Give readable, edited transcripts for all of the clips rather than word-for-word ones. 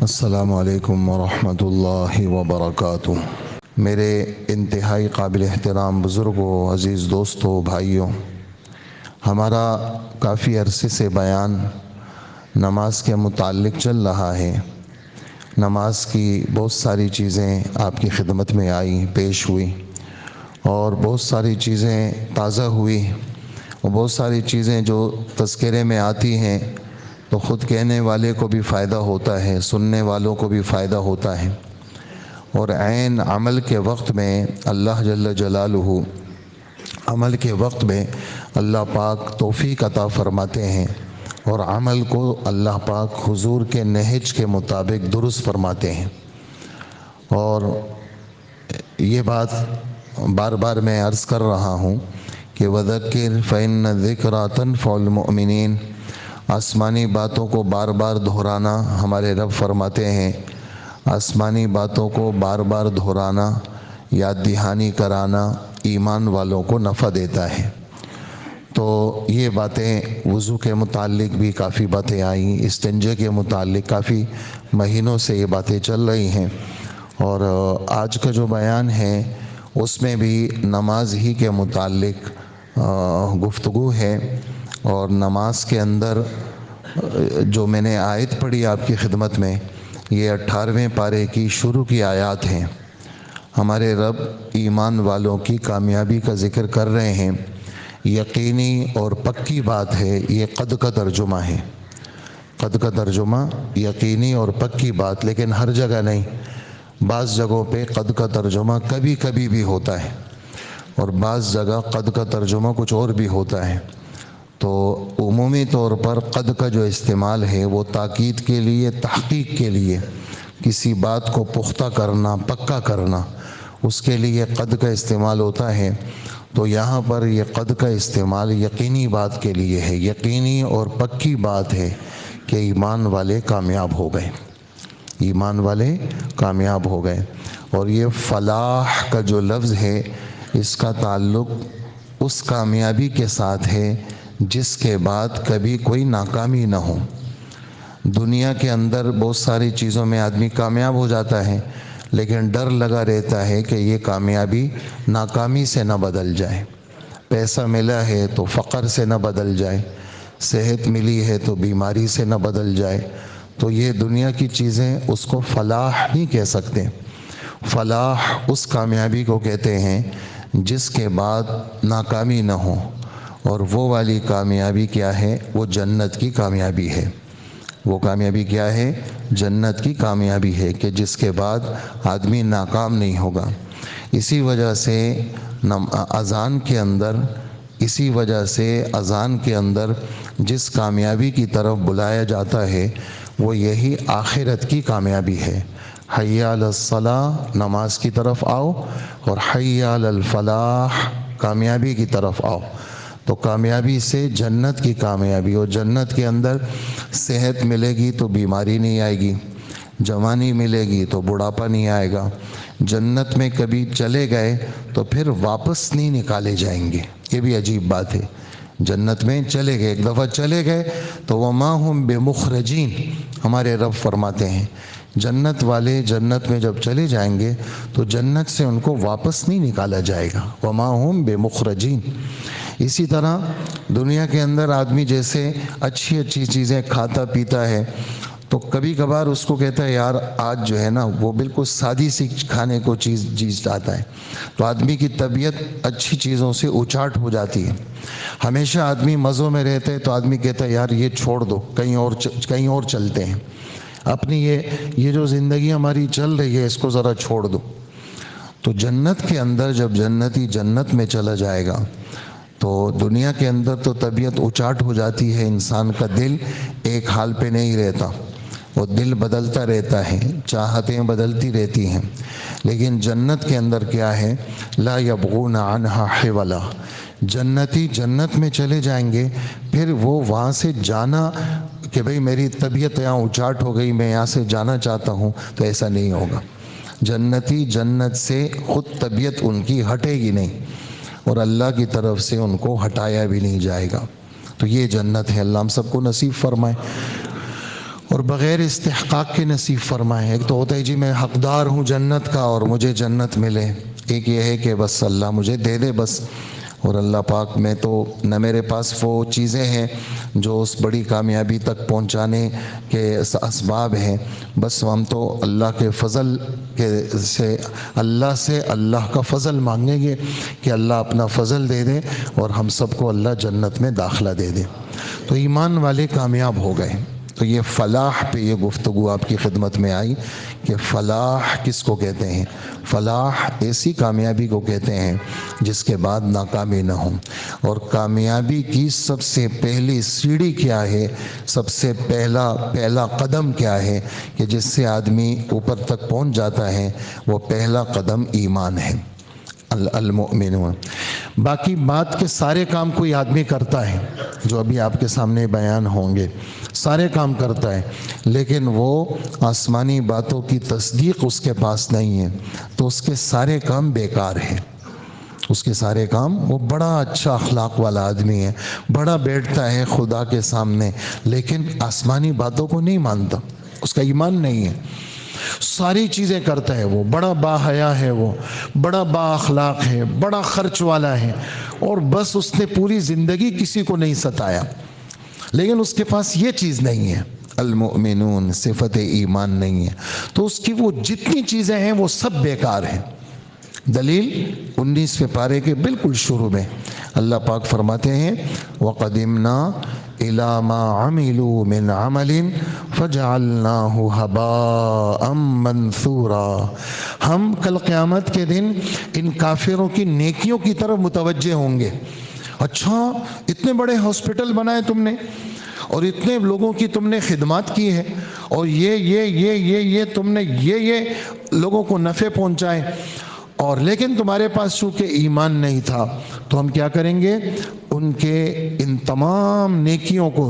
السلام علیکم ورحمۃ اللہ وبرکاتہ۔ میرے انتہائی قابل احترام بزرگوں، عزیز دوستوں، بھائیوں، ہمارا کافی عرصے سے بیان نماز کے متعلق چل رہا ہے۔ نماز کی بہت ساری چیزیں آپ کی خدمت میں آئیں، پیش ہوئی، اور بہت ساری چیزیں تازہ ہوئی، اور بہت ساری چیزیں جو تذکرے میں آتی ہیں تو خود کہنے والے کو بھی فائدہ ہوتا ہے، سننے والوں کو بھی فائدہ ہوتا ہے، اور عین عمل کے وقت میں اللہ جل جلالہ عمل کے وقت میں اللہ پاک توفیق عطا فرماتے ہیں، اور عمل کو اللہ پاک حضور کے نہج کے مطابق درست فرماتے ہیں۔ اور یہ بات بار بار میں عرض کر رہا ہوں کہ وَذَكِّرْ فَإِنَّ الذِّكْرَىٰ تَنفَعُ الْمُؤْمِنِينَ، آسمانی باتوں کو بار بار دہرانا، ہمارے رب فرماتے ہیں آسمانی باتوں کو بار بار دہرانا، یاد دہانی کرانا ایمان والوں کو نفع دیتا ہے۔ تو یہ باتیں وضو کے متعلق بھی کافی باتیں آئیں، استنجے کے متعلق کافی مہینوں سے یہ باتیں چل رہی ہیں، اور آج کا جو بیان ہے اس میں بھی نماز ہی کے متعلق گفتگو ہے۔ اور نماز کے اندر جو میں نے آیت پڑھی آپ کی خدمت میں، یہ 18ویں پارے کی شروع کی آیات ہیں۔ ہمارے رب ایمان والوں کی کامیابی کا ذکر کر رہے ہیں۔ یقینی اور پکی بات ہے، یہ قد کا ترجمہ ہے۔ قد کا ترجمہ یقینی اور پکی بات، لیکن ہر جگہ نہیں۔ بعض جگہوں پہ قد کا ترجمہ کبھی کبھی بھی ہوتا ہے، اور بعض جگہ قد کا ترجمہ کچھ اور بھی ہوتا ہے۔ تو عمومی طور پر قد کا جو استعمال ہے وہ تاکید کے لیے، تحقیق کے لیے، کسی بات کو پختہ کرنا، پکا کرنا، اس کے لیے قد کا استعمال ہوتا ہے۔ تو یہاں پر یہ قد کا استعمال یقینی بات کے لیے ہے، یقینی اور پکی بات ہے کہ ایمان والے کامیاب ہو گئے، ایمان والے کامیاب ہو گئے۔ اور یہ فلاح کا جو لفظ ہے، اس کا تعلق اس کامیابی کے ساتھ ہے جس کے بعد کبھی کوئی ناکامی نہ ہو۔ دنیا کے اندر بہت ساری چیزوں میں آدمی کامیاب ہو جاتا ہے، لیکن ڈر لگا رہتا ہے کہ یہ کامیابی ناکامی سے نہ بدل جائے۔ پیسہ ملا ہے تو فقر سے نہ بدل جائے، صحت ملی ہے تو بیماری سے نہ بدل جائے۔ تو یہ دنیا کی چیزیں اس کو فلاح نہیں کہہ سکتے۔ فلاح اس کامیابی کو کہتے ہیں جس کے بعد ناکامی نہ ہو، اور وہ والی کامیابی کیا ہے؟ وہ جنت کی کامیابی ہے۔ وہ کامیابی کیا ہے؟ جنت کی کامیابی ہے، کہ جس کے بعد آدمی ناکام نہیں ہوگا۔ اسی وجہ سے اذان کے اندر جس کامیابی کی طرف بلایا جاتا ہے وہ یہی آخرت کی کامیابی ہے۔ حی علی الصلاۃ، نماز کی طرف آؤ، اور حی علی الفلاح، کامیابی کی طرف آؤ۔ تو کامیابی سے جنت کی کامیابی، اور جنت کے اندر صحت ملے گی تو بیماری نہیں آئے گی، جوانی ملے گی تو بڑھاپا نہیں آئے گا۔ جنت میں کبھی چلے گئے تو پھر واپس نہیں نکالے جائیں گے، یہ بھی عجیب بات ہے۔ جنت میں چلے گئے، ایک دفعہ چلے گئے تو وَمَا هُمْ بِمُخْرَجِينَ، ہمارے رب فرماتے ہیں جنت والے جنت میں جب چلے جائیں گے تو جنت سے ان کو واپس نہیں نکالا جائے گا۔ وَمَا هُمْ بِمُخْرَجِينَ۔ اسی طرح دنیا کے اندر آدمی جیسے اچھی اچھی چیزیں کھاتا پیتا ہے، تو کبھی کبھار اس کو کہتا ہے یار آج جو ہے نا وہ بالکل سادی سی کھانے کو چیز آتا ہے، تو آدمی کی طبیعت اچھی چیزوں سے اچاٹ ہو جاتی ہے۔ ہمیشہ آدمی مزوں میں رہتے تو آدمی کہتا ہے یار یہ چھوڑ دو، کہیں اور چلتے ہیں، اپنی یہ جو زندگی ہماری چل رہی ہے اس کو ذرا چھوڑ دو۔ تو جنت کے اندر جب جنتی جنت میں چلا جائے گا تو دنیا کے اندر تو طبیعت اچاٹ ہو جاتی ہے، انسان کا دل ایک حال پہ نہیں رہتا، وہ دل بدلتا رہتا ہے، چاہتیں بدلتی رہتی ہیں۔ لیکن جنت کے اندر کیا ہے؟ لا یبغون عنہا حولا، جنتی جنت میں چلے جائیں گے، پھر وہ وہاں سے جانا کہ بھئی میری طبیعت یہاں اچاٹ ہو گئی، میں یہاں سے جانا چاہتا ہوں، تو ایسا نہیں ہوگا۔ جنتی جنت سے خود طبیعت ان کی ہٹے گی نہیں، اور اللہ کی طرف سے ان کو ہٹایا بھی نہیں جائے گا۔ تو یہ جنت ہے، اللہ ہم سب کو نصیب فرمائے۔ اور بغیر استحقاق کے نصیب فرمائے۔ ایک تو ہوتا ہے جی میں حقدار ہوں جنت کا اور مجھے جنت ملے، ایک یہ ہے کہ بس اللہ مجھے دے دے بس، اور اللہ پاک میں تو نہ میرے پاس وہ چیزیں ہیں جو اس بڑی کامیابی تک پہنچانے کے اسباب ہیں، بس ہم تو اللہ کے فضل سے اللہ کا فضل مانگیں گے کہ اللہ اپنا فضل دے دے اور ہم سب کو اللہ جنت میں داخلہ دے دے۔ تو ایمان والے کامیاب ہو گئے۔ تو یہ فلاح پہ یہ گفتگو آپ کی خدمت میں آئی کہ فلاح کس کو کہتے ہیں؟ فلاح ایسی کامیابی کو کہتے ہیں جس کے بعد ناکامی نہ ہو، اور کامیابی کی سب سے پہلی سیڑھی کیا ہے، سب سے پہلا قدم کیا ہے کہ جس سے آدمی اوپر تک پہنچ جاتا ہے، وہ پہلا قدم ایمان ہے، المؤمنون۔ باقی بات کے سارے کام کوئی آدمی کرتا ہے جو ابھی آپ کے سامنے بیان ہوں گے، سارے کام کرتا ہے، لیکن وہ آسمانی باتوں کی تصدیق اس کے پاس نہیں ہے، تو اس کے سارے کام بیکار ہیں۔ اس کے سارے کام، وہ بڑا اچھا اخلاق والا آدمی ہے، بڑا بیٹھتا ہے خدا کے سامنے، لیکن آسمانی باتوں کو نہیں مانتا، اس کا ایمان نہیں ہے۔ ساری چیزیں کرتا ہے، وہ بڑا با حیا ہے، وہ بڑا با اخلاق ہے، بڑا خرچ والا ہے، اور بس اس نے پوری زندگی کسی کو نہیں ستایا، لیکن اس کے پاس یہ چیز نہیں ہے، المؤمنون، صفت ایمان نہیں ہے، تو اس کی وہ جتنی چیزیں ہیں وہ سب بیکار ہیں۔ دلیل 19ویں پارے کے بالکل شروع میں اللہ پاک فرماتے ہیں وَقَدِمْنَا إِلَى مَا عَمِلُوا مِنْ عَمَلٍ فَجَعَلْنَاهُ هَبَاءً مَنْثُورًا۔ ہم کل قیامت کے دن ان کافروں کی نیکیوں کی طرف متوجہ ہوں گے۔ اچھا اتنے بڑے ہاسپٹل بنائے تم نے، اور اتنے لوگوں کی تم نے خدمات کی ہے، اور یہ تم نے یہ لوگوں کو نفع پہنچائے، اور لیکن تمہارے پاس چونکہ ایمان نہیں تھا، تو ہم کیا کریں گے؟ ان کے ان تمام نیکیوں کو،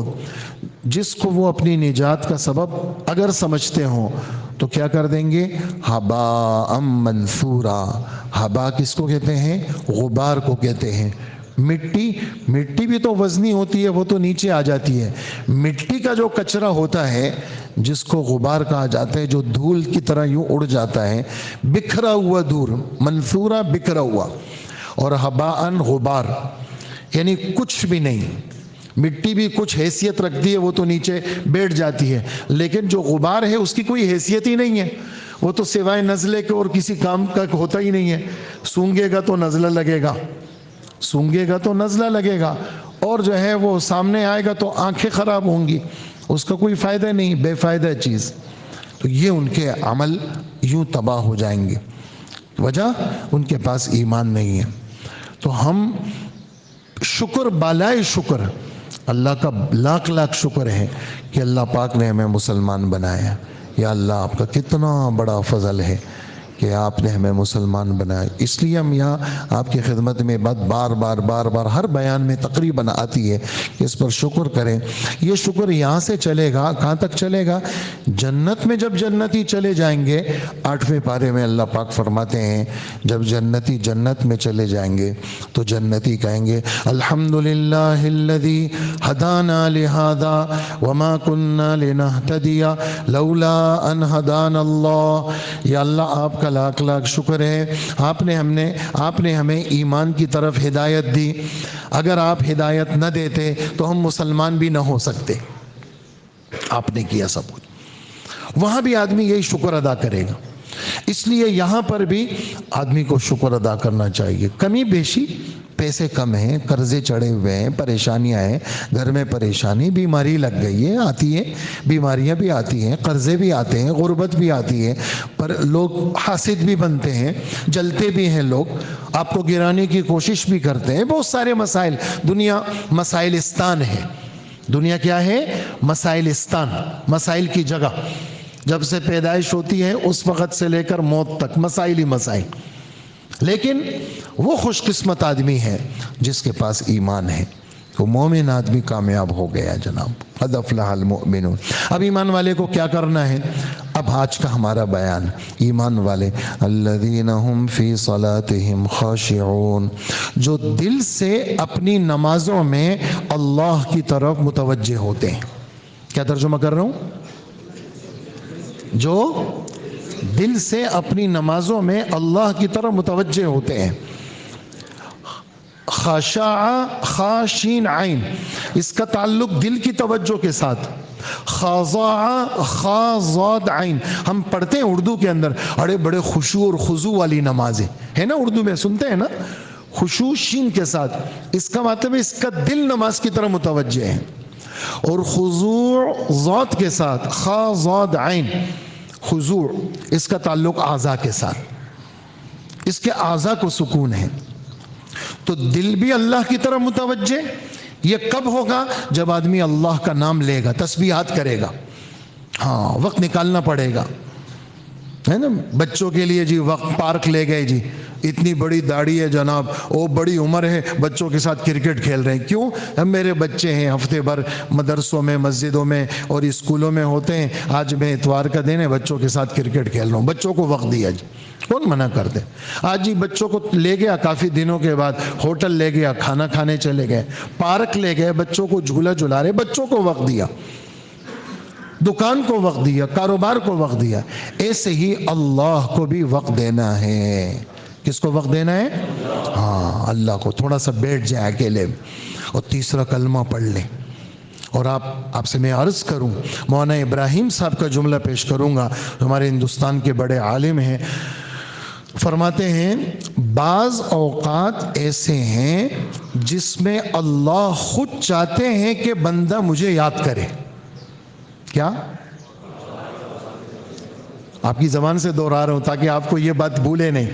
جس کو وہ اپنی نجات کا سبب اگر سمجھتے ہوں، تو کیا کر دیں گے؟ ہباء منثورا۔ ہبا کس کو کہتے ہیں؟ غبار کو کہتے ہیں۔ مٹی بھی تو وزنی ہوتی ہے، وہ تو نیچے آ جاتی ہے۔ مٹی کا جو کچرا ہوتا ہے جس کو غبار کہا جاتا ہے، جو دھول کی طرح یوں اڑ جاتا ہے، بکھرا ہوا دور، منثورا بکھرا ہوا، اور ہباء غبار یعنی کچھ بھی نہیں۔ مٹی بھی کچھ حیثیت رکھتی ہے، وہ تو نیچے بیٹھ جاتی ہے، لیکن جو غبار ہے اس کی کوئی حیثیت ہی نہیں ہے، وہ تو سوائے نزلے کے اور کسی کام کا ہوتا ہی نہیں ہے۔ سونگے گا تو نزلہ لگے گا، سونگے گا تو نزلہ لگے گا، اور جو ہے وہ سامنے آئے گا تو آنکھیں خراب ہوں گی، اس کا کوئی فائدہ نہیں، بے فائدہ چیز۔ تو یہ ان کے عمل یوں تباہ ہو جائیں گے، وجہ ان کے پاس ایمان نہیں ہے۔ تو ہم شکر بالائے شکر، اللہ کا لاکھ لاکھ شکر ہے کہ اللہ پاک نے ہمیں مسلمان بنایا۔ یا اللہ آپ کا کتنا بڑا فضل ہے کہ آپ نے ہمیں مسلمان بنایا۔ اس لیے ہم یہاں آپ کی خدمت میں بات بار بار ہر بیان میں تقریباً آتی ہے کہ اس پر شکر کریں۔ یہ شکر یہاں سے چلے گا، کہاں تک چلے گا؟ جنت میں جب جنتی چلے جائیں گے، 8ویں پارے میں اللہ پاک فرماتے ہیں جب جنتی جنت میں چلے جائیں گے تو جنتی کہیں گے الحمدللہ الذی ہدانا لہذا وما کننا لنہتدی لولا ان ہدانا اللہ۔ یا اللہ آپ کا لاکھ لاکھ شکر ہے، آپ نے ہمیں ایمان کی طرف ہدایت دی، اگر آپ ہدایت نہ دیتے تو ہم مسلمان بھی نہ ہو سکتے، آپ نے کیا سب کچھ۔ وہاں بھی آدمی یہی شکر ادا کرے گا، اس لیے یہاں پر بھی آدمی کو شکر ادا کرنا چاہیے۔ کمی بیشی، پیسے کم ہیں، قرضے چڑھے ہوئے ہیں، پریشانیاں ہیں، گھر میں پریشانی، بیماری لگ گئی ہے، آتی ہے، بیماریاں بھی آتی ہیں، قرضے بھی آتے ہیں، غربت بھی آتی ہے، پر لوگ حاسد بھی بنتے ہیں، جلتے بھی ہیں، لوگ آپ کو گرانے کی کوشش بھی کرتے ہیں، بہت سارے مسائل۔ دنیا مسائلستان ہے، دنیا کیا ہے؟ مسائلستان، مسائل کی جگہ۔ جب سے پیدائش ہوتی ہے اس وقت سے لے کر موت تک مسائل ہی مسائل، لیکن وہ خوش قسمت آدمی ہے جس کے پاس ایمان ہے، تو مومن آدمی کامیاب ہو گیا جناب۔ قد افلح المؤمنون۔ اب ایمان والے کو کیا کرنا ہے؟ اب آج کا ہمارا بیان، ایمان والے الذین هم فی صلاتهم خاشعون، جو دل سے اپنی نمازوں میں اللہ کی طرف متوجہ ہوتے ہیں۔ کیا ترجمہ کر رہا ہوں؟ جو دل سے اپنی نمازوں میں اللہ کی طرف متوجہ ہوتے ہیں. خاشع خاشین عین، اس کا تعلق دل کی توجہ کے ساتھ. خاضع خاضاد عین، ہم پڑھتے ہیں اردو کے اندر بڑے بڑے خشوع اور خضوع والی نمازیں ہے نا، اردو میں سنتے ہیں نا، خشوع شین کے ساتھ. اس کا مطلب ہے اس کا دل نماز کی طرف متوجہ ہے. اور خضوع ذات کے ساتھ، خا ضاد عین خضوع، اس کا تعلق اعضاء کے ساتھ، اس کے اعضاء کو سکون ہے. تو دل بھی اللہ کی طرف متوجہ. یہ کب ہوگا؟ جب آدمی اللہ کا نام لے گا، تسبیحات کرے گا. ہاں، وقت نکالنا پڑے گا، ہے نا. بچوں کے لیے جی وقت پارک لے گئے، جی اتنی بڑی داڑھی ہے جناب، او بڑی عمر ہے، بچوں کے ساتھ کرکٹ کھیل رہے ہیں. کیوں؟ ہم میرے بچے ہیں، ہفتے بھر مدرسوں میں مسجدوں میں اور اسکولوں میں ہوتے ہیں، آج میں اتوار کا دن ہے، بچوں کے ساتھ کرکٹ کھیل رہا ہوں. بچوں کو وقت دیا جی، کون منع کرتے؟ آج جی بچوں کو لے گیا، کافی دنوں کے بعد ہوٹل لے گیا، کھانا کھانے چلے گئے، پارک لے گئے، بچوں کو جھولا جھلا رہے، بچوں کو وقت دیا، دکان کو وقت دیا، کاروبار کو وقت دیا. ایسے ہی اللہ کو بھی وقت دینا ہے. کس کو وقت دینا ہے؟ ہاں، اللہ کو. تھوڑا سا بیٹھ جائے اکیلے اور تیسرا کلمہ پڑھ لیں. اور آپ سے میں عرض کروں، مولانا ابراہیم صاحب کا جملہ پیش کروں گا، ہمارے ہندوستان کے بڑے عالم ہیں. فرماتے ہیں بعض اوقات ایسے ہیں جس میں اللہ خود چاہتے ہیں کہ بندہ مجھے یاد کرے. کیا؟ آپ کی زبان سے دوہرا رہا ہوں تاکہ آپ کو یہ بات بھولے نہیں.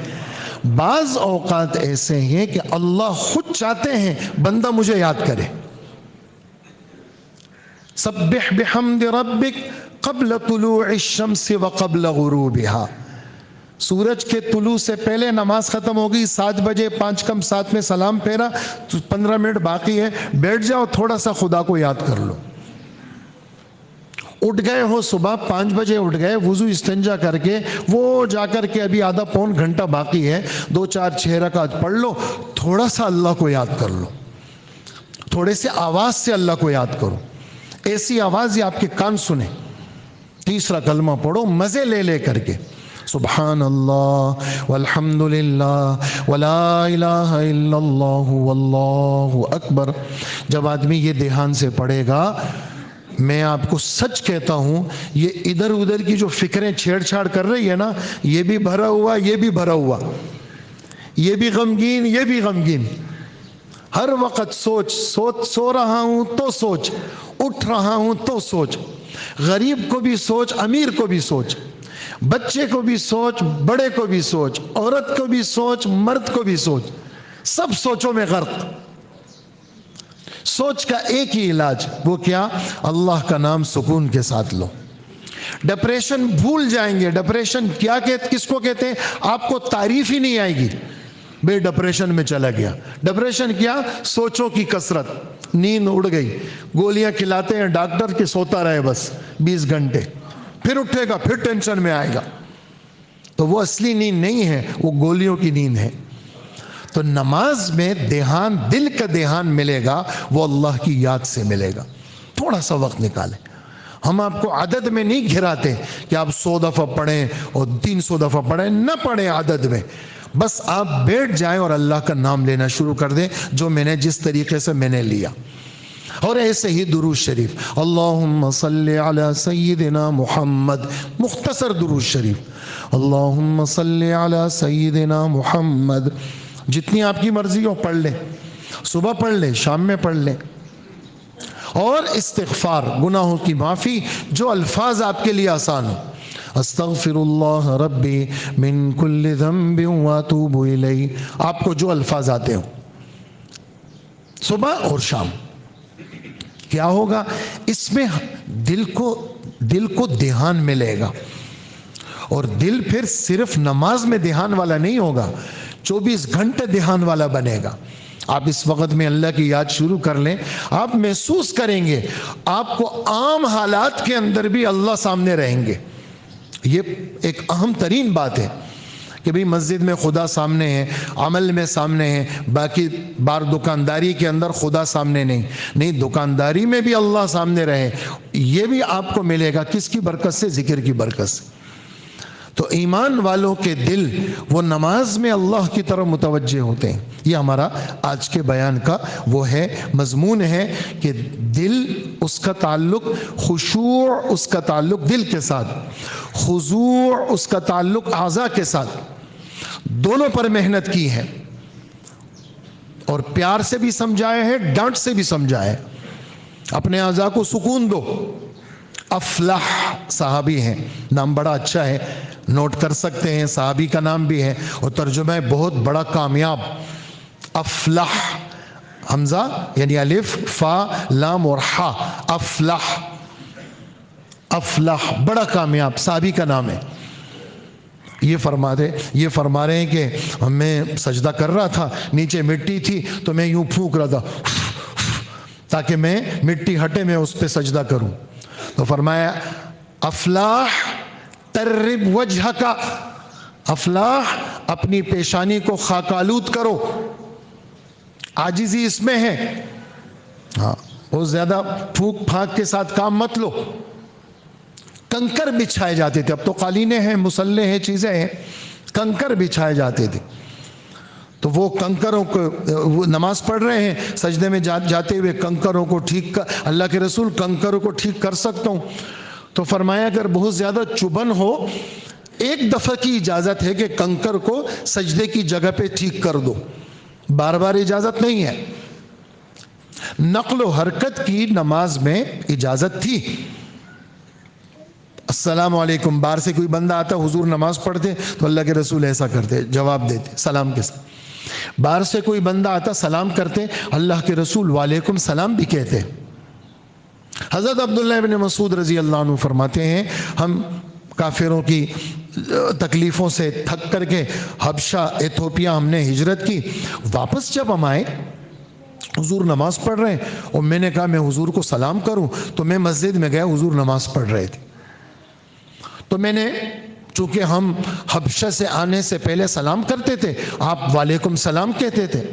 بعض اوقات ایسے ہیں کہ اللہ خود چاہتے ہیں بندہ مجھے یاد کرے. سبح بحمد ربک قبل طلوع الشمس وقبل غروبها. سورج کے طلوع سے پہلے نماز ختم ہوگی، 7 بجے 5:07 میں سلام پھیرا، 15 منٹ باقی ہے، بیٹھ جاؤ، تھوڑا سا خدا کو یاد کر لو. اٹھ گئے ہو صبح 5 بجے اٹھ گئے، وضو استنجا کر کے وہ جا کر کے ابھی آدھا پون گھنٹہ باقی ہے، 2-4-6 رکعت پڑھ لو، تھوڑا سا اللہ کو یاد کر لو، تھوڑے سے آواز سے اللہ کو یاد کرو، ایسی آواز یہ آپ کے کان سنیں. تیسرا کلمہ پڑھو مزے لے لے کر کے، سبحان اللہ والحمد للہ ولا الہ الا اللہ واللہ اکبر. جب آدمی یہ دھیان سے پڑھے گا، میں آپ کو سچ کہتا ہوں، یہ ادھر ادھر کی جو فکریں چھیڑ چھاڑ کر رہی ہے نا، یہ بھی بھرا ہوا، یہ بھی بھرا ہوا، یہ بھی غمگین، یہ بھی غمگین. ہر وقت سوچ، سو رہا ہوں تو سوچ، اٹھ رہا ہوں تو سوچ، غریب کو بھی سوچ، امیر کو بھی سوچ، بچے کو بھی سوچ، بڑے کو بھی سوچ، عورت کو بھی سوچ، مرد کو بھی سوچ، سب سوچوں میں غرق. سوچ کا ایک ہی علاج، وہ کیا؟ اللہ کا نام سکون کے ساتھ لو. ڈپریشن بھول جائیں گے. ڈپریشن کیا کس کو کہتے ہیں؟ آپ کو تعریف ہی نہیں آئے گی، بے ڈپریشن میں چلا گیا. ڈپریشن کیا؟ سوچوں کی کثرت، نیند اڑ گئی، گولیاں کھلاتے ہیں ڈاکٹر کے، سوتا رہے بس 20 گھنٹے، پھر اٹھے گا، پھر ٹینشن میں آئے گا. تو وہ اصلی نیند نہیں ہے، وہ گولیوں کی نیند ہے. تو نماز میں دھیان، دل کا دھیان ملے گا، وہ اللہ کی یاد سے ملے گا. تھوڑا سا وقت نکالیں. ہم آپ کو عدد میں نہیں گھراتے کہ آپ 100 دفعہ پڑھیں اور 300 دفعہ پڑھیں، نہ پڑھیں عدد میں. بس آپ بیٹھ جائیں اور اللہ کا نام لینا شروع کر دیں، جو میں نے جس طریقے سے میں نے لیا. اور ایسے ہی درود شریف، اللہم صلی علی سیدنا محمد، مختصر درود شریف، اللہم صلی علی سیدنا محمد. جتنی آپ کی مرضی ہو پڑھ لیں، صبح پڑھ لیں، شام میں پڑھ لیں. اور استغفار، گناہوں کی معافی، جو الفاظ آپ کے لیے آسان ہو. استغفر اللہ ربی من کل ذنب واتوب الیہ، آپ کو جو الفاظ آتے ہوں صبح اور شام. کیا ہوگا اس میں؟ دل کو دھیان ملے گا. اور دل پھر صرف نماز میں دھیان والا نہیں ہوگا، 24 گھنٹے دھیان والا بنے گا. آپ اس وقت میں اللہ کی یاد شروع کر لیں، آپ محسوس کریں گے آپ کو عام حالات کے اندر بھی اللہ سامنے رہیں گے. یہ ایک اہم ترین بات ہے کہ بھئی مسجد میں خدا سامنے ہے، عمل میں سامنے ہے، باقی بار دکانداری کے اندر خدا سامنے نہیں، دکانداری میں بھی اللہ سامنے رہے، یہ بھی آپ کو ملے گا۔ کس کی برکت سے؟ ذکر کی برکت سے۔ تو ایمان والوں کے دل وہ نماز میں اللہ کی طرف متوجہ ہوتے ہیں۔ یہ ہمارا آج کے بیان کا وہ ہے مضمون ہے کہ دل، اس کا تعلق خشوع، اس کا تعلق دل کے ساتھ، خضوع اس کا تعلق اعضاء کے ساتھ، دونوں پر محنت کی ہے، اور پیار سے بھی سمجھایا ہے، ڈانٹ سے بھی سمجھایا ہے۔ اپنے اعضاء کو سکون دو۔ افلح صحابی ہیں، نام بڑا اچھا ہے، نوٹ کر سکتے ہیں، صحابی کا نام بھی ہے اور ترجمہ ہے بہت بڑا کامیاب۔ افلح، حمزہ یعنی الف فا لام اور ہا، افلح، افلح بڑا کامیاب صحابی کا نام ہے۔ یہ فرما رہے ہیں کہ میں سجدہ کر رہا تھا، نیچے مٹی تھی تو میں یوں پھونک رہا تھا تاکہ میں مٹی ہٹے، میں اس پہ سجدہ کروں۔ تو فرمایا افلاح ترب وجہ کا، افلاح اپنی پیشانی کو خاک آلود کرو، عاجزی اس میں ہے، ہاں بہت زیادہ پھونک پھانک کے ساتھ کام مت لو۔ کنکر بچھائے جاتے تھے، اب تو قالینیں ہیں، مسلح ہیں، چیزیں ہیں، کنکر بچھائے جاتے تھے، تو وہ کنکروں کو، نماز پڑھ رہے ہیں سجدے میں جاتے ہوئے کنکروں کو ٹھیک کر، اللہ کے رسول کنکروں کو ٹھیک کر سکتا ہوں؟ تو فرمایا اگر بہت زیادہ چبھن ہو، ایک دفعہ کی اجازت ہے کہ کنکر کو سجدے کی جگہ پہ ٹھیک کر دو، بار بار اجازت نہیں ہے۔ نقل و حرکت کی نماز میں اجازت تھی۔ السلام علیکم، باہر سے کوئی بندہ آتا، حضور نماز پڑھتے تو اللہ کے رسول ایسا کرتے، جواب دیتے سلام کے ساتھ۔ باہر سے کوئی بندہ آتا، سلام کرتے، اللہ کے رسول وعلیکم سلام بھی کہتے۔ حضرت عبداللہ ابن مسعود رضی اللہ عنہ فرماتے ہیں، ہم کافروں کی تکلیفوں سے تھک کر کے حبشہ ایتھوپیا ہم نے ہجرت کی، واپس جب ہم آئے حضور نماز پڑھ رہے ہیں، اور میں نے کہا میں حضور کو سلام کروں، تو میں مسجد میں گیا، حضور نماز پڑھ رہے تھے، تو میں نے، چونکہ ہم حبشہ سے آنے سے پہلے سلام کرتے تھے، آپ وعلیکم سلام کہتے تھے،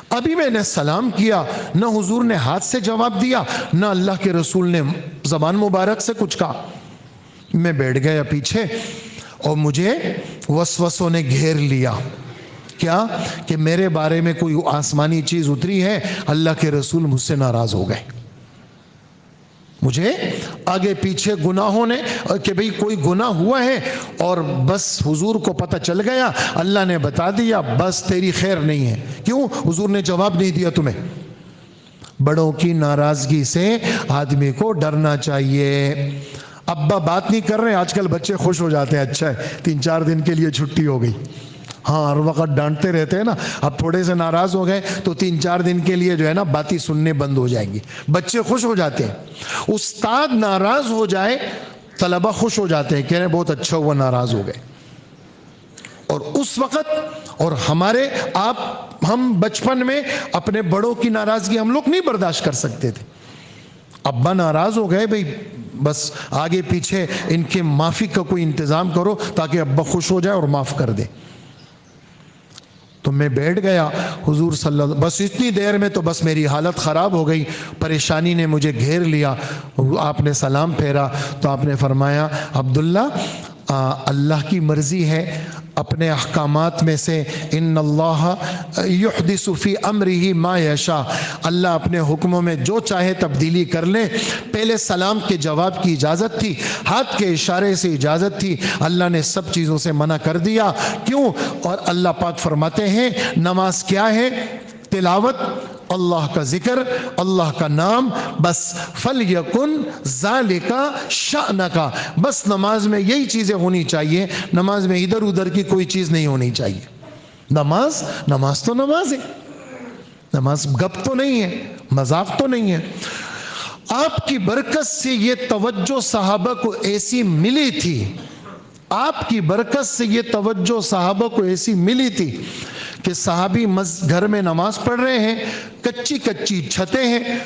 ابھی میں نے سلام کیا، نہ حضور نے ہاتھ سے جواب دیا، نہ اللہ کے رسول نے زبان مبارک سے کچھ کہا۔ میں بیٹھ گیا پیچھے، اور مجھے وسوسوں نے گھیر لیا، کیا کہ میرے بارے میں کوئی آسمانی چیز اتری ہے، اللہ کے رسول مجھ سے ناراض ہو گئے، مجھے آگے پیچھے گناہوں نے، کہ بھئی کوئی گناہ ہوا ہے اور بس حضور کو پتہ چل گیا، اللہ نے بتا دیا، بس تیری خیر نہیں ہے۔ کیوں؟ حضور نے جواب نہیں دیا تمہیں۔ بڑوں کی ناراضگی سے آدمی کو ڈرنا چاہیے۔ ابا بات نہیں کر رہے، آج کل بچے خوش ہو جاتے ہیں، اچھا ہے 3-4 دن کے لیے چھٹی ہو گئی، ہاں ہر وقت ڈانٹتے رہتے ہیں نا، اب تھوڑے سے ناراض ہو گئے تو 3-4 دن کے لیے جو ہے نا باتیں سننے بند ہو جائیں گی، بچے خوش ہو جاتے ہیں۔ استاد ناراض ہو جائے، طلبہ خوش ہو جاتے ہیں، کہہ رہے ہیں بہت اچھا ہوا ناراض ہو گئے۔ اور اس وقت، اور ہم بچپن میں اپنے بڑوں کی ناراضگی ہم لوگ نہیں برداشت کر سکتے تھے۔ ابا ناراض ہو گئے، بھئی بس آگے پیچھے ان کے معافی کا کوئی انتظام کرو تاکہ ابا خوش ہو جائے اور معاف کر دے۔ تو میں بیٹھ گیا، حضور صلی اللہ علیہ وسلم، بس اتنی دیر میں تو بس میری حالت خراب ہو گئی، پریشانی نے مجھے گھیر لیا۔ آپ نے سلام پھیرا تو آپ نے فرمایا عبداللہ، اللہ کی مرضی ہے، اپنے احکامات میں سے ان اللہ یحدث فی امرہ ما یشاء، اللہ اپنے حکموں میں جو چاہے تبدیلی کر لے۔ پہلے سلام کے جواب کی اجازت تھی، ہاتھ کے اشارے سے اجازت تھی، اللہ نے سب چیزوں سے منع کر دیا۔ کیوں؟ اور اللہ پاک فرماتے ہیں نماز کیا ہے؟ تلاوت، اللہ کا ذکر، اللہ کا نام، بس فَلْيَكُنْ ذَلِكَ شَأْنَكَ، بس نماز میں یہی چیزیں ہونی چاہیے، نماز میں ادھر ادھر کی کوئی چیز نہیں ہونی چاہیے۔ نماز تو نماز ہے، نماز گپ تو نہیں ہے، مذاق تو نہیں ہے۔ آپ کی برکت سے یہ توجہ صحابہ کو ایسی ملی تھی، آپ کی برکت سے یہ توجہ صحابہ کو ایسی ملی تھی کہ صحابی گھر میں نماز پڑھ رہے ہیں، کچی کچی چھتیں ہیں،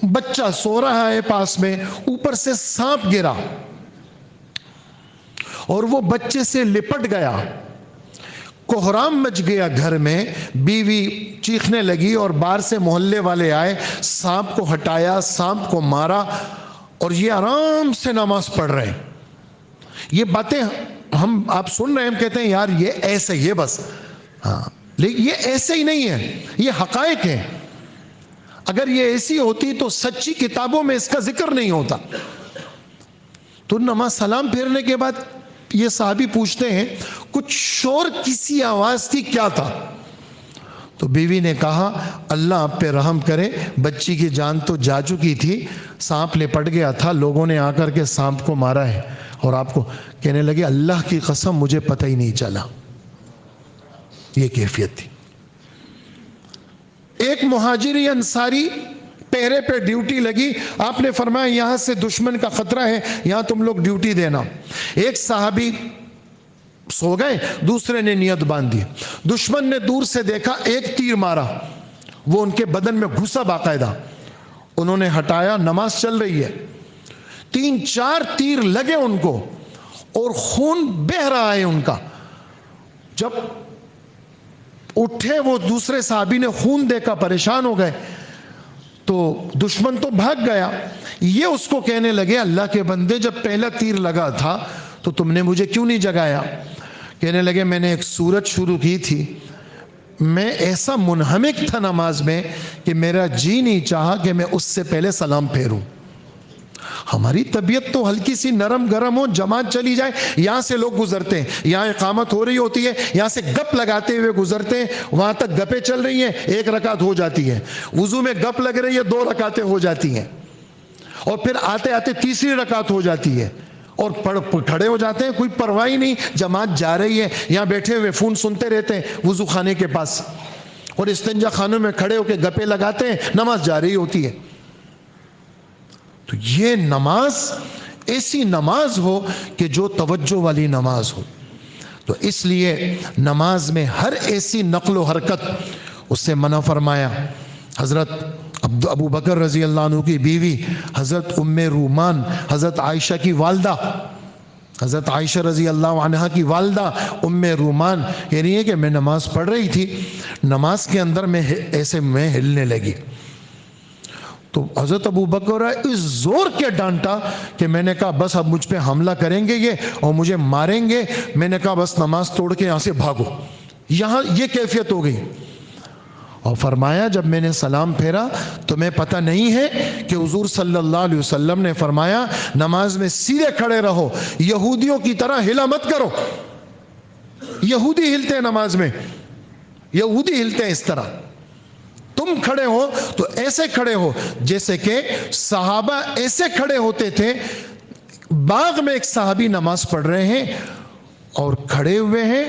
بچہ سو رہا ہے پاس میں، اوپر سے سانپ گرا، اور وہ بچے سے لپٹ گیا، کوہرام مچ گیا گھر میں، بیوی چیخنے لگی اور باہر سے محلے والے آئے، سانپ کو ہٹایا، سانپ کو مارا، اور یہ آرام سے نماز پڑھ رہے ہیں۔ یہ باتیں آپ سن رہے ہیں، ہم کہتے ہیں یار یہ ایسے ہی ہے بس، ہاں، لیکن یہ ایسے ہی نہیں ہے، یہ حقائق ہیں۔ اگر یہ ایسی ہوتی تو سچی کتابوں میں اس کا ذکر نہیں ہوتا۔ تو نماز سلام پھیرنے کے بعد یہ صحابی پوچھتے ہیں کچھ شور کسی آواز تھی، کیا تھا؟ تو بیوی نے کہا اللہ آپ پہ رحم کرے، بچی کی جان تو جا چکی تھی، سانپ لپٹ گیا تھا، لوگوں نے آ کر کے سانپ کو مارا ہے، اور آپ کو کہنے لگے اللہ کی قسم مجھے پتہ ہی نہیں چلا۔ یہ کیفیت تھی۔ ایک مہاجری انصاری پہرے پہ ڈیوٹی لگی، آپ نے فرمایا یہاں سے دشمن کا خطرہ ہے، یہاں تم لوگ ڈیوٹی دینا۔ ایک صحابی سو گئے، دوسرے نے نیت باندھی، دشمن نے دور سے دیکھا، ایک تیر مارا، وہ ان کے بدن میں گھسا باقاعدہ، انہوں نے ہٹایا، نماز چل رہی ہے، 3-4 تیر لگے ان کو اور خون بہہ رہا ہے ان کا۔ جب اٹھے وہ دوسرے صحابی نے خون دیکھا، پریشان ہو گئے، تو دشمن تو بھاگ گیا، یہ اس کو کہنے لگے اللہ کے بندے جب پہلا تیر لگا تھا تو تم نے مجھے کیوں نہیں جگایا؟ کہنے لگے میں نے ایک سورت شروع کی تھی، میں ایسا منہمک تھا نماز میں کہ میرا جی نہیں چاہا کہ میں اس سے پہلے سلام پھیروں۔ ہماری طبیعت تو ہلکی سی نرم گرم ہو، جماعت چلی جائے، یہاں سے لوگ گزرتے ہیں، یہاں اقامت ہو رہی ہوتی ہے، یہاں سے گپ لگاتے ہوئے گزرتے ہیں، وہاں تک گپیں چل رہی ہیں، 1 رکعت ہو جاتی ہے، وضو میں گپ لگ رہی ہے، 2 رکعتیں ہو جاتی ہیں، اور پھر آتے آتے تیسری رکعت ہو جاتی ہے، اور کھڑے ہو جاتے ہیں، کوئی پرواہ ہی نہیں، جماعت جا رہی ہے، یہاں بیٹھے ہوئے فون سنتے رہتے ہیں وضو خانے کے پاس، اور استنجا خانوں میں کھڑے ہو کے گپیں لگاتے ہیں، نماز جا رہی ہوتی ہے۔ تو یہ نماز ایسی نماز ہو کہ جو توجہ والی نماز ہو۔ تو اس لیے نماز میں ہر ایسی نقل و حرکت اس سے منع فرمایا۔ حضرت ابو بکر رضی اللہ عنہ کی بیوی حضرت ام رومان، حضرت عائشہ کی والدہ، حضرت عائشہ رضی اللہ عنہ کی والدہ ام رومان کہہ رہی ہے کہ میں نماز پڑھ رہی تھی، نماز کے اندر میں ایسے میں ہلنے لگی، تو حضرت ابو بکر اس زور کے ڈانٹا کہ میں نے کہا بس اب مجھ پہ حملہ کریں گے یہ اور مجھے ماریں گے، میں نے کہا بس نماز توڑ کے یہاں سے بھاگو۔ یہاں یہ کیفیت ہو گئی، اور فرمایا جب میں نے سلام پھیرا تمہیں پتہ نہیں ہے کہ حضور صلی اللہ علیہ وسلم نے فرمایا نماز میں سیدھے کھڑے رہو، یہودیوں کی طرح ہلا مت کرو۔ یہودی ہلتے ہیں نماز میں، یہودی ہلتے ہیں اس طرح، تم کھڑے ہو تو ایسے کھڑے ہو جیسے کہ صحابہ ایسے کھڑے ہوتے تھے۔ باغ میں ایک صحابی نماز پڑھ رہے ہیں اور کھڑے ہوئے ہیں،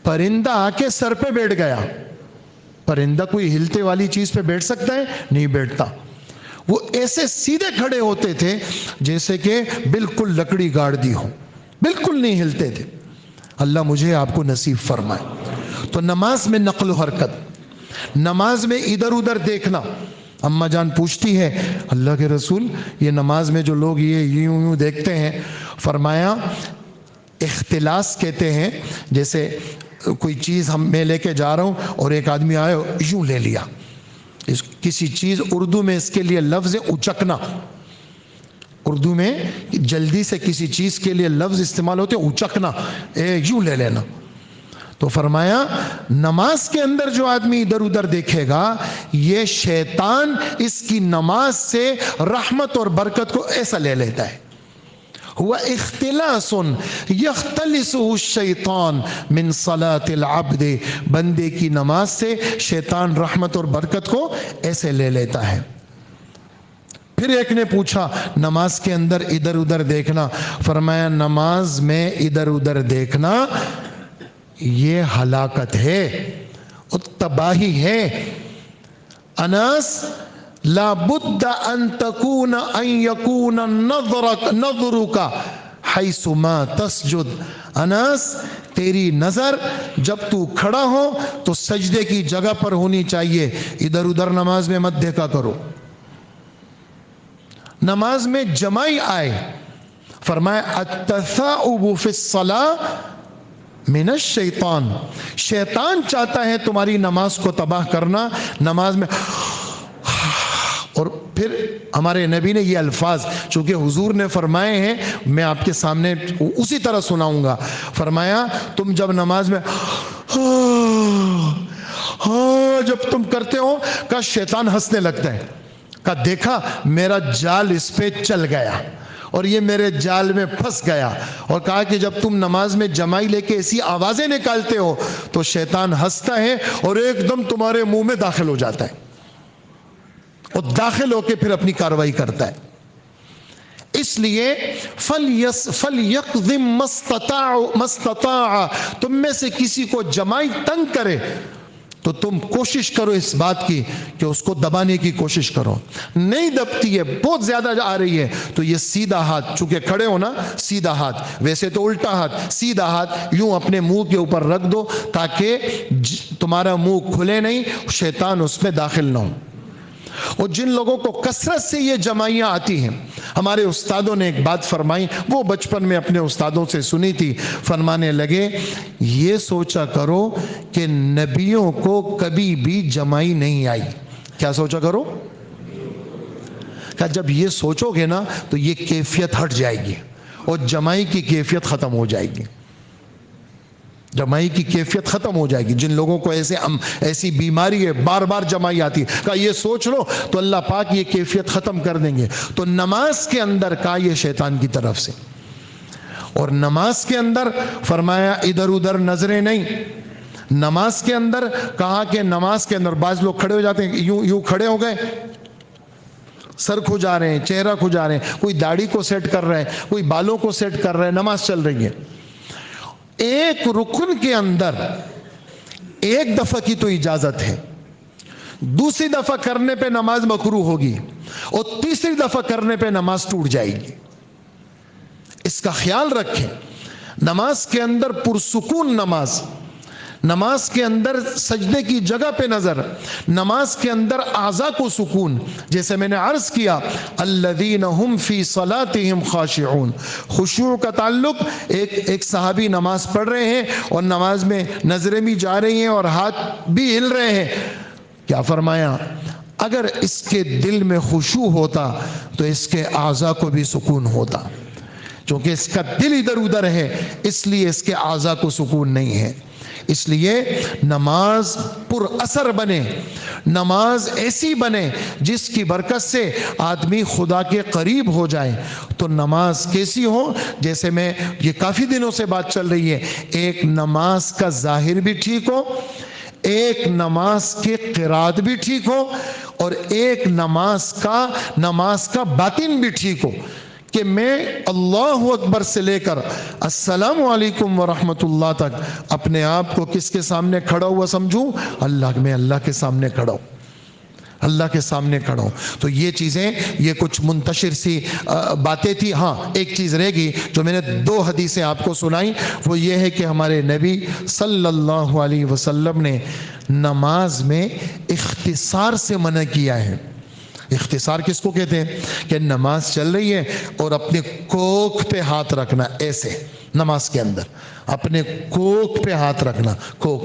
پرندہ آ کے سر پہ بیٹھ گیا۔ پرندہ کوئی ہلتے والی چیز پہ بیٹھ سکتا ہے؟ نہیں بیٹھتا۔ وہ ایسے سیدھے کھڑے ہوتے تھے جیسے کہ بالکل لکڑی گاڑ دی ہو، بالکل نہیں ہلتے تھے۔ اللہ مجھے آپ کو نصیب فرمائے۔ تو نماز میں نقل و حرکت، نماز میں ادھر ادھر دیکھنا۔ اماں جان پوچھتی ہے اللہ کے رسول یہ نماز میں جو لوگ یہ یوں دیکھتے ہیں، فرمایا اختلاس کہتے ہیں، جیسے کوئی چیز میں لے کے جا رہا ہوں اور ایک آدمی آئے یوں لے لیا، کسی چیز، اردو میں اس کے لیے لفظ اچکنا، اردو میں جلدی سے کسی چیز کے لیے لفظ استعمال ہوتے ہیں اچکنا، یوں لے لینا۔ تو فرمایا نماز کے اندر جو آدمی ادھر ادھر دیکھے گا، یہ شیطان اس کی نماز سے رحمت اور برکت کو ایسا لے لیتا ہے۔ ہوا اختلاس یختلسہ الشیطان من صلاة العبد، بندے کی نماز سے شیطان رحمت اور برکت کو ایسے لے لیتا ہے۔ پھر ایک نے پوچھا نماز کے اندر ادھر ادھر دیکھنا، فرمایا نماز میں ادھر ادھر دیکھنا یہ ہلاکت ہے اور تباہی ہے۔ انس لا بد ان تکون ان یکون نظرک حیث ما تسجد، انس تیری نظر جب تو کھڑا ہو تو سجدے کی جگہ پر ہونی چاہیے، ادھر ادھر نماز میں مت دیکھا کرو۔ نماز میں جمائی آئے، فرمایا التثاؤب فی الصلاۃ من الشیطان، شیطان چاہتا ہے تمہاری نماز کو تباہ کرنا، نماز میں. اور پھر ہمارے نبی نے یہ الفاظ چونکہ حضور نے فرمائے ہیں، میں آپ کے سامنے اسی طرح سناؤں گا. فرمایا تم جب نماز میں جب تم کرتے ہو کہ شیطان ہنسنے لگتا ہے، کہ دیکھا میرا جال اس پہ چل گیا اور یہ میرے جال میں پھنس گیا. اور کہا کہ جب تم نماز میں جمائی لے کے ایسی آوازیں نکالتے ہو تو شیطان ہنستا ہے اور ایک دم تمہارے منہ میں داخل ہو جاتا ہے اور داخل ہو کے پھر اپنی کاروائی کرتا ہے. اس لیے فَلْيَقْضِمْ مَسْتَطَاعَ، تم میں سے کسی کو جمائی تنگ کرے تو تم کوشش کرو اس بات کی کہ اس کو دبانے کی کوشش کرو. نہیں دبتی ہے، بہت زیادہ آ رہی ہے، تو یہ سیدھا ہاتھ، چونکہ کھڑے ہو نا، سیدھا ہاتھ، ویسے تو الٹا ہاتھ، سیدھا ہاتھ یوں اپنے منہ کے اوپر رکھ دو تاکہ تمہارا منہ کھلے نہیں، شیطان اس میں داخل نہ ہو. اور جن لوگوں کو کثرت سے یہ جمائیاں آتی ہیں، ہمارے استادوں نے ایک بات فرمائی، وہ بچپن میں اپنے استادوں سے سنی تھی. فرمانے لگے یہ سوچا کرو کہ نبیوں کو کبھی بھی جمائی نہیں آئی. کیا سوچا کرو؟ کہ جب یہ سوچو گے نا تو یہ کیفیت ہٹ جائے گی اور جمائی کی کیفیت ختم ہو جائے گی. جمائی کی کیفیت ختم ہو جائے گی. جن لوگوں کو ایسی بیماری ہے، بار بار جمائی آتی ہے، کہ یہ سوچ لو تو اللہ پاک یہ کیفیت ختم کر دیں گے. تو نماز کے اندر کا یہ شیطان کی طرف سے. اور نماز کے اندر فرمایا ادھر ادھر نظریں نہیں. نماز کے اندر کہا کہ نماز کے اندر بعض لوگ کھڑے ہو جاتے ہیں، یوں کھڑے ہو گئے، سر کھجا رہے ہیں، چہرہ کھجا رہے ہیں، کوئی داڑھی کو سیٹ کر رہا ہے، کوئی بالوں کو سیٹ کر رہا ہے، نماز چل رہی ہے. ایک رکن کے اندر ایک دفعہ کی تو اجازت ہے، دوسری دفعہ کرنے پہ نماز مکروہ ہوگی اور تیسری دفعہ کرنے پہ نماز ٹوٹ جائے گی. اس کا خیال رکھیں. نماز کے اندر پرسکون نماز کے اندر سجدے کی جگہ پہ نظر، نماز کے اندر اعضاء کو سکون. جیسے میں نے عرض کیا الذین هم فی صلاتهم خاشعون، خشوع کا تعلق، ایک صحابی نماز پڑھ رہے ہیں اور نماز میں نظریں بھی جا رہی ہیں اور ہاتھ بھی ہل رہے ہیں. کیا فرمایا؟ اگر اس کے دل میں خشوع ہوتا تو اس کے اعضاء کو بھی سکون ہوتا. چونکہ اس کا دل ادھر ادھر ہے اس لیے اس کے اعضاء کو سکون نہیں ہے. اس لیے نماز پر اثر بنے، نماز ایسی بنے جس کی برکت سے آدمی خدا کے قریب ہو جائے. تو نماز کیسی ہو؟ جیسے میں یہ کافی دنوں سے بات چل رہی ہے، ایک نماز کا ظاہر بھی ٹھیک ہو، ایک نماز کے قرات بھی ٹھیک ہو، اور ایک نماز کا باطن بھی ٹھیک ہو. کہ میں اللہ اکبر سے لے کر السلام علیکم ورحمت اللہ تک اپنے آپ کو کس کے سامنے کھڑا ہوا سمجھوں؟ میں اللہ کے سامنے کھڑا ہوں، اللہ کے سامنے کھڑا ہوں. تو یہ چیزیں، یہ کچھ منتشر سی باتیں تھی. ہاں ایک چیز رہ گئی جو میں نے 2 حدیثیں آپ کو سنائی، وہ یہ ہے کہ ہمارے نبی صلی اللہ علیہ وسلم نے نماز میں اختصار سے منع کیا ہے. اختصار کس کو کہتے ہیں؟ کہ نماز چل رہی ہے اور اپنے کوکھ پہ ہاتھ رکھنا، ایسے نماز کے اندر اپنے کوکھ پہ ہاتھ رکھنا. کوکھ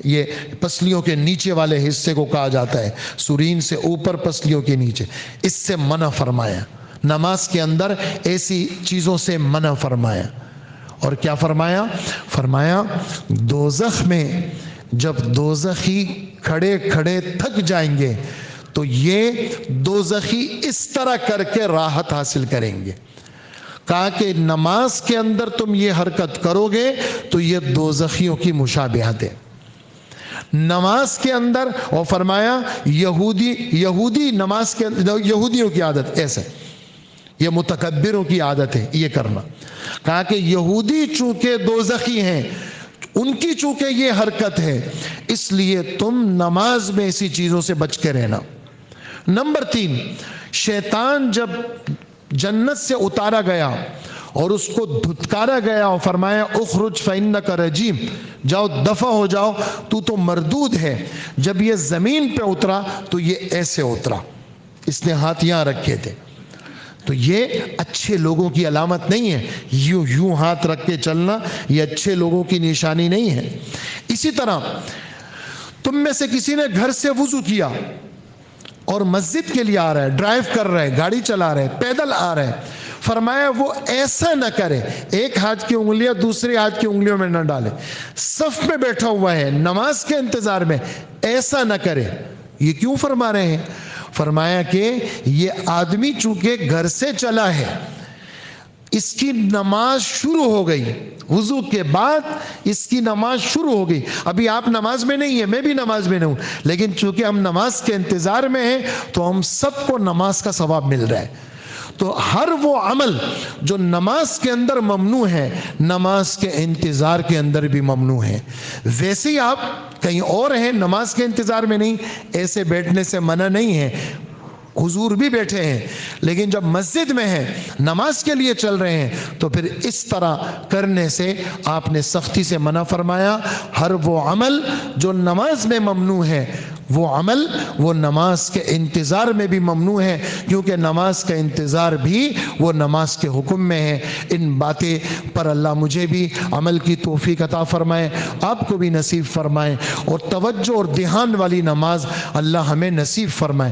یہ پسلیوں کے نیچے والے حصے کو کہا جاتا ہے، سرین سے اوپر پسلیوں کے نیچے. اس سے منع فرمایا، نماز کے اندر ایسی چیزوں سے منع فرمایا. اور کیا فرمایا؟ فرمایا دوزخ میں جب دوزخی کھڑے کھڑے تھک جائیں گے تو یہ دوزخی اس طرح کر کے راحت حاصل کریں گے. کہا کہ نماز کے اندر تم یہ حرکت کرو گے تو یہ دوزخیوں کی مشابہت ہے نماز کے اندر. اور فرمایا یہودی نماز کے اندر، یہودیوں کی عادت ایسے، یہ متکبروں کی عادت ہے یہ کرنا. کہا کہ یہودی چونکہ دوزخی ہیں، ان کی چونکہ یہ حرکت ہے، اس لیے تم نماز میں ایسی چیزوں سے بچ کے رہنا. نمبر 3، شیطان جب جنت سے اتارا گیا اور اس کو دھتکارا گیا اور فرمایا اخرج فإنک رجیم، جاؤ دفع ہو جاؤ تو مردود ہے. جب یہ زمین پہ اترا تو یہ ایسے اترا، اس نے ہاتھ یہاں رکھے تھے. تو یہ اچھے لوگوں کی علامت نہیں ہے، یوں ہاتھ رکھ کے چلنا یہ اچھے لوگوں کی نشانی نہیں ہے۔ اسی طرح تم میں سے کسی نے گھر سے وضو کیا اور مسجد کے لیے آ رہا ہے، ڈرائیو کر رہا ہے، گاڑی چلا رہا ہے، پیدل آ رہا ہے، فرمایا وہ ایسا نہ کرے، ایک ہاتھ کی انگلیاں دوسری ہاتھ کی انگلیوں میں نہ ڈالے، صف میں بیٹھا ہوا ہے نماز کے انتظار میں، ایسا نہ کرے۔ یہ کیوں فرما رہے ہیں؟ فرمایا کہ یہ آدمی چونکہ گھر سے چلا ہے، اس کی نماز شروع ہو گئی، وضو کے بعد اس کی نماز شروع ہو گئی، ابھی آپ نماز میں نہیں ہیں، میں بھی نماز میں نہیں ہوں، لیکن چونکہ ہم نماز کے انتظار میں ہیں تو ہم سب کو نماز کا ثواب مل رہا ہے۔ تو ہر وہ عمل جو نماز کے اندر ممنوع ہے، نماز کے انتظار کے اندر بھی ممنوع ہے۔ ویسے ہی آپ کہیں اور ہیں، نماز کے انتظار میں نہیں، ایسے بیٹھنے سے منع نہیں ہے، حضور بھی بیٹھے ہیں، لیکن جب مسجد میں ہیں، نماز کے لیے چل رہے ہیں، تو پھر اس طرح کرنے سے آپ نے سختی سے منع فرمایا۔ ہر وہ عمل جو نماز میں ممنوع ہے، وہ عمل وہ نماز کے انتظار میں بھی ممنوع ہے، کیونکہ نماز کا انتظار بھی وہ نماز کے حکم میں ہے۔ ان باتیں پر اللہ مجھے بھی عمل کی توفیق عطا فرمائے، آپ کو بھی نصیب فرمائے، اور توجہ اور دھیان والی نماز اللہ ہمیں نصیب فرمائے۔